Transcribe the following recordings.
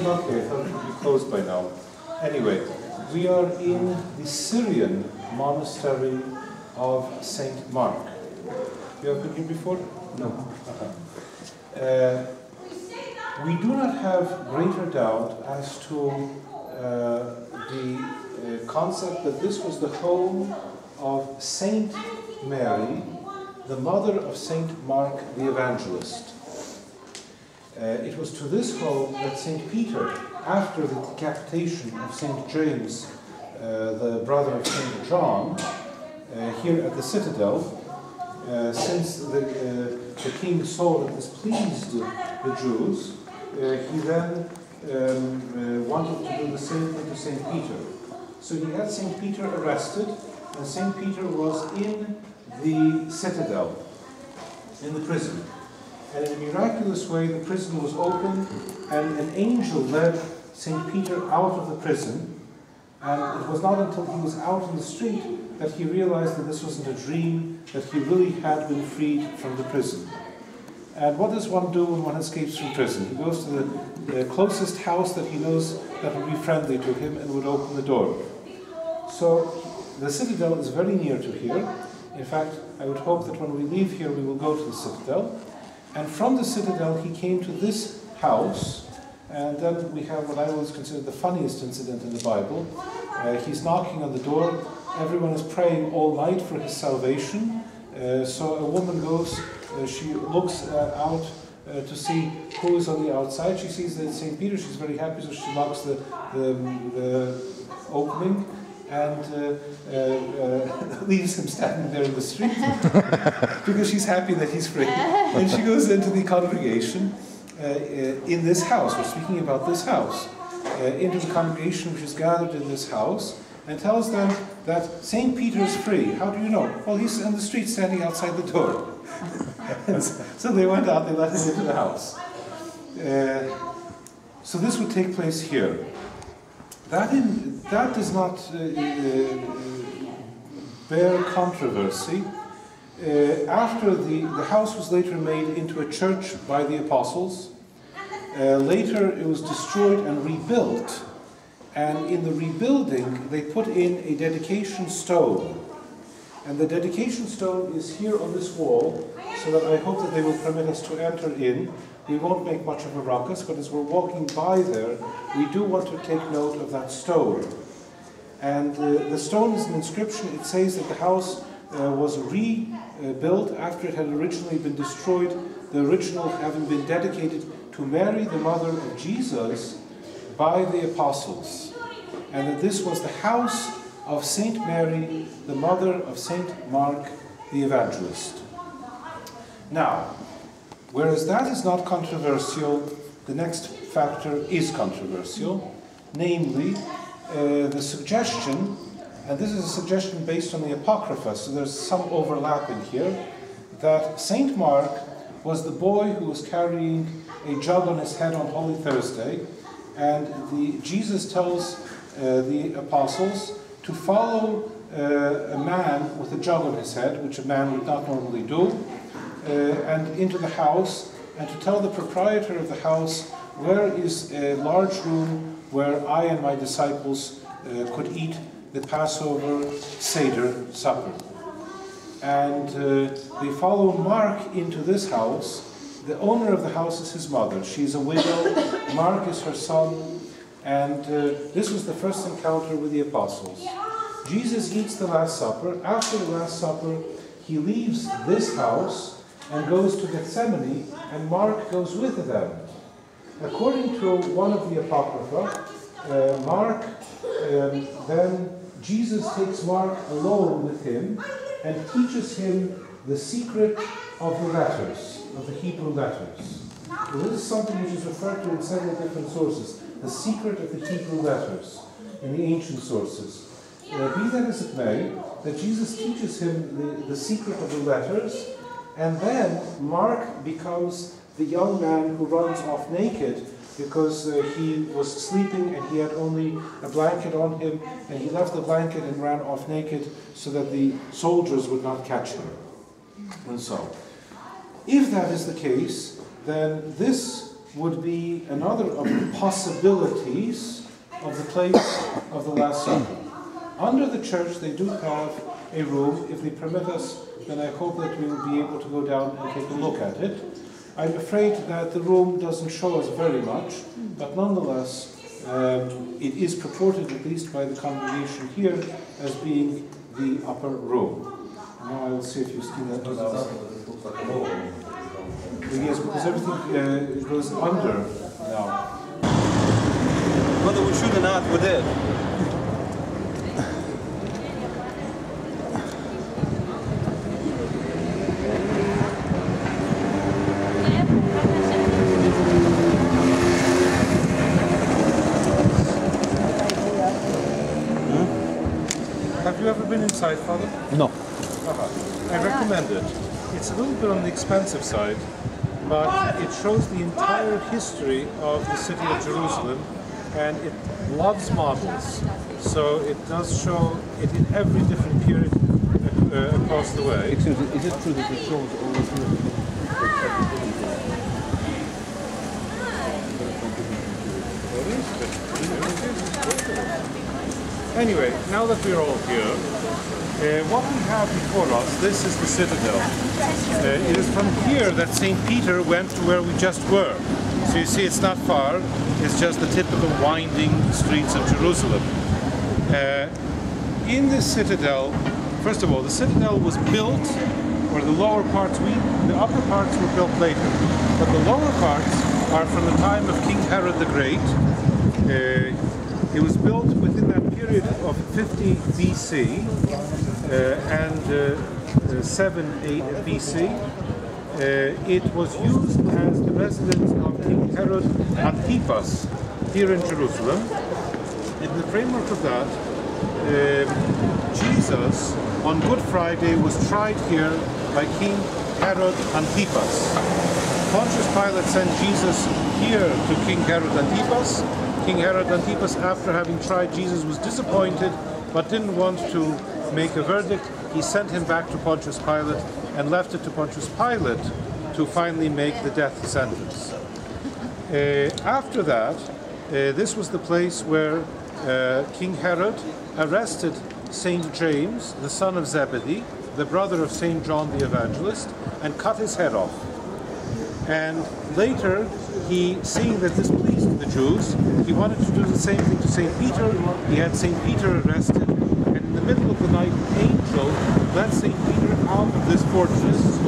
Okay, I thought it would be closed by now. Anyway, we are in the Syrian monastery of Saint Mark. You have been here before? No. We do not have greater doubt as to the concept that this was the home of Saint Mary, the mother of Saint Mark the Evangelist. It was to this home that Saint Peter, after the decapitation of Saint James, the brother of Saint John, here at the Citadel, since the king saw that this pleased the Jews, he then wanted to do the same thing to Saint Peter. So he had Saint Peter arrested, and Saint Peter was in the Citadel, in the prison. And in a miraculous way, the prison was opened, and an angel led Saint Peter out of the prison. And it was not until he was out in the street that he realized that this wasn't a dream, that he really had been freed from the prison. And what does one do when one escapes from prison? He goes to the closest house that he knows that would be friendly to him and would open the door. So the Citadel is very near to here. In fact, I would hope that when we leave here, we will go to the Citadel. And from the Citadel, he came to this house, and then we have what I always consider the funniest incident in the Bible. He's knocking on the door. Everyone is praying all night for his salvation. So a woman goes, she looks out to see who is on the outside. She sees that it's St. Peter. She's very happy, so she locks the opening and leaves him standing there in the street because she's happy that he's free. And she goes into the congregation in this house. We're speaking about this house. Into the congregation which is gathered in this house, and tells them that St. Peter is free. How do you know? Well, he's in the street standing outside the door. So they went out, they let him into the house. So this would take place here. That does not bear controversy. After the house was later made into a church by the apostles, later it was destroyed and rebuilt. And in the rebuilding, they put in a dedication stone. And the dedication stone is here on this wall, so that I hope that they will permit us to enter in. We won't make much of a ruckus, but as we're walking by there, we do want to take note of that stone. And the stone is an inscription. It says that the house was rebuilt after it had originally been destroyed, the original having been dedicated to Mary, the mother of Jesus, by the apostles. And that this was the house of Saint Mary, the mother of Saint Mark the Evangelist. Now, whereas that is not controversial, the next factor is controversial, namely the suggestion, and this is a suggestion based on the Apocrypha, so there's some overlap in here, that Saint Mark was the boy who was carrying a jug on his head on Holy Thursday, and Jesus tells the apostles to follow a man with a jug on his head, which a man would not normally do, and into the house, and to tell the proprietor of the house, where is a large room where I and my disciples could eat the Passover Seder supper. And they follow Mark into this house. The owner of the house is his mother. She's a widow. Mark is her son. And this was the first encounter with the apostles. Jesus eats the Last Supper. After the Last Supper, he leaves this house and goes to Gethsemane, and Mark goes with them. According to one of the Apocrypha, then Jesus takes Mark alone with him and teaches him the secret of the letters, of the Hebrew letters. So this is something which is referred to in several different sources, the secret of the Hebrew letters in the ancient sources. Be that as it may, that Jesus teaches him the secret of the letters, and then Mark becomes the young man who runs off naked because he was sleeping and he had only a blanket on him, and he left the blanket and ran off naked so that the soldiers would not catch him. And so, if that is the case, then this would be another of the possibilities of the place of the Last Supper. Under the church they do have a room. If they permit us, then I hope that we will be able to go down and take a look at it. I'm afraid that the room doesn't show us very much, but nonetheless it is purported, at least by the congregation here, as being the upper room. Now I will see if you see that. Yes, because everything goes under now. Whether we should or not, we're dead. Have you ever been inside, Father? No. I recommend it. It's a little bit on the expensive side, but it shows the entire history of the city of Jerusalem, and it loves models. So it does show it in every different period across the way. Excuse me, is it true that it shows all the Anyway, now that we're all here, what we have before us, this is the Citadel. It is from here that St. Peter went to where we just were. So you see it's not far, it's just the typical winding streets of Jerusalem. In this Citadel, first of all, the Citadel was built, or the lower parts, the upper parts were built later, but the lower parts are from the time of King Herod the Great. It was built within that period of 50 BC and 7 BC. It was used as the residence of King Herod Antipas here in Jerusalem. In the framework of that, Jesus on Good Friday was tried here by King Herod Antipas. Pontius Pilate sent Jesus here to King Herod Antipas. King Herod Antipas, after having tried Jesus, was disappointed but didn't want to make a verdict. He sent him back to Pontius Pilate and left it to Pontius Pilate to finally make the death sentence. After that, this was the place where King Herod arrested St. James, the son of Zebedee, the brother of St. John the Evangelist, and cut his head off. And later, seeing that this pleased the Jews, he wanted to do the same thing to St. Peter. He had St. Peter arrested, and in the middle of the night, an angel led St. Peter out of this fortress.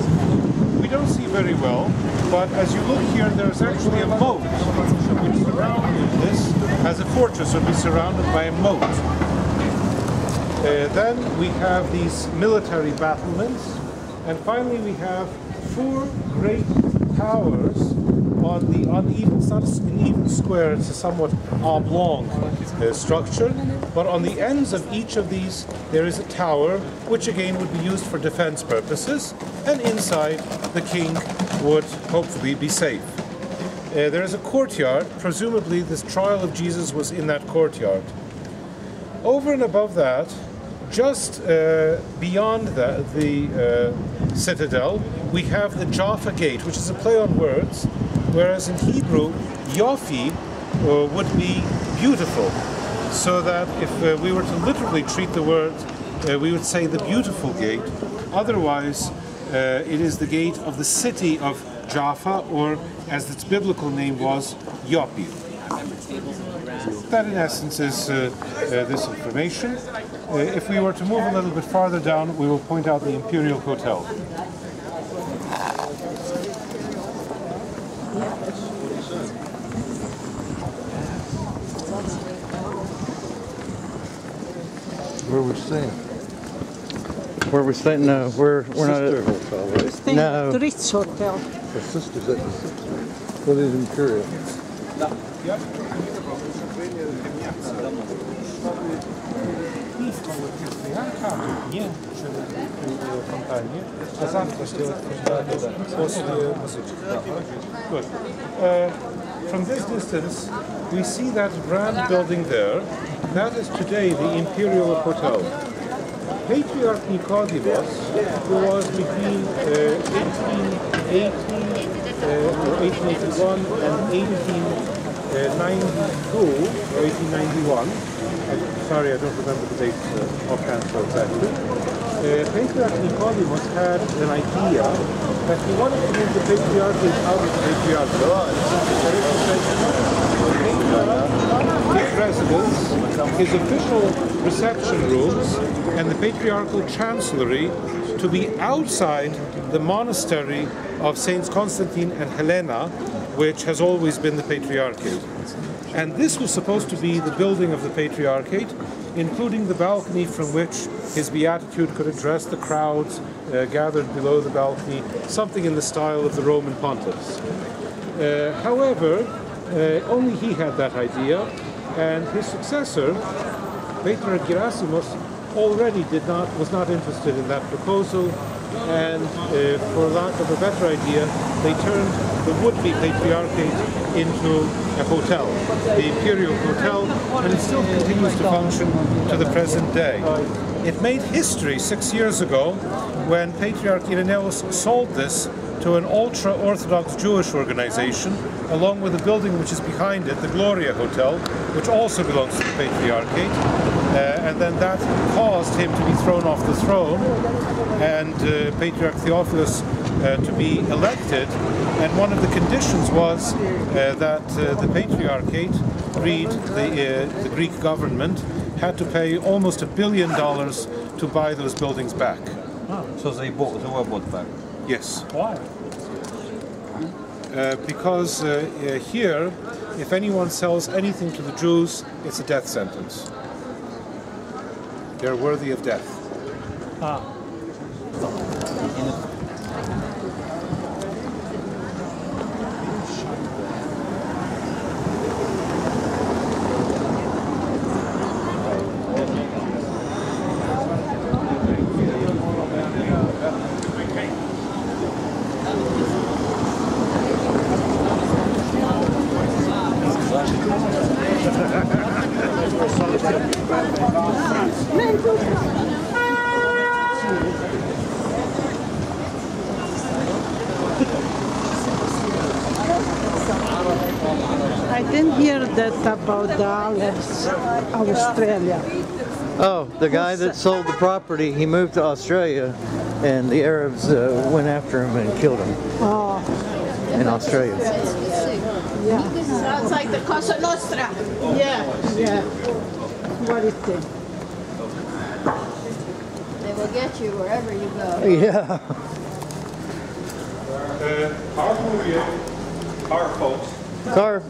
We don't see very well, but as you look here, there's actually a moat which surrounded this as a fortress, or be surrounded by a moat. Then we have these military battlements, and finally we have 4 great towers on the uneven, it's not an even square, it's a somewhat oblong structure, but on the ends of each of these there is a tower, which again would be used for defense purposes, and inside the king would hopefully be safe. There is a courtyard. Presumably this trial of Jesus was in that courtyard. Over and above that, just beyond the Citadel, we have the Jaffa Gate, which is a play on words, whereas in Hebrew, Yofi would be beautiful. So that if we were to literally treat the word, we would say the beautiful gate. Otherwise, it is the gate of the city of Jaffa, or as its biblical name was, Yopi. That in essence is this information. If we were to move a little bit farther down, we will point out the Imperial Hotel. Where we're staying? Where we're staying? No, we're not Sister at... hotel, right? We're staying at the Ritz Hotel. The sister's at the sister. What is Imperial? Nie, przy fontannie, a zawsze Good. From this distance, we see that grand building there. That is today the Imperial Hotel. Patriarch Nicodemus, who was between 1880 or 1881 and 1892 or 1891. Sorry, I don't remember the dates offhand so exactly. Patriarch Nicodemus had an idea that he wanted to move the patriarchate out of the patriarchate. His residence, his official reception rooms, and the patriarchal chancellery to be outside the monastery of Saints Constantine and Helena, which has always been the patriarchate. And this was supposed to be the building of the patriarchate, including the balcony from which his beatitude could address the crowds gathered below the balcony, something in the style of the Roman pontiffs. However, only he had that idea, and his successor, Patriarch Gerasimus, already was not interested in that proposal, and for lack of a better idea, they turned the would-be patriarchate into a hotel, the Imperial Hotel, and it still continues to function to the present day. It made history 6 years ago when Patriarch Irenaeus sold this to an ultra-Orthodox Jewish organization, along with a building which is behind it, the Gloria Hotel, which also belongs to the Patriarchate. And then that caused him to be thrown off the throne, and Patriarch Theophilus to be elected. And one of the conditions was that the Patriarchate, the Greek government, had to pay almost $1 billion to buy those buildings back. So they were bought back? Yes. Why? Because here, if anyone sells anything to the Jews, it's a death sentence. They're worthy of death. I didn't hear that about the Alex, Australia. Oh, the guy that sold the property, he moved to Australia, and the Arabs went after him and killed him in Australia. Yeah, Sounds like the Cosa Nostra. yeah. What is it? They will get you wherever you go. Yeah. Car folks. Car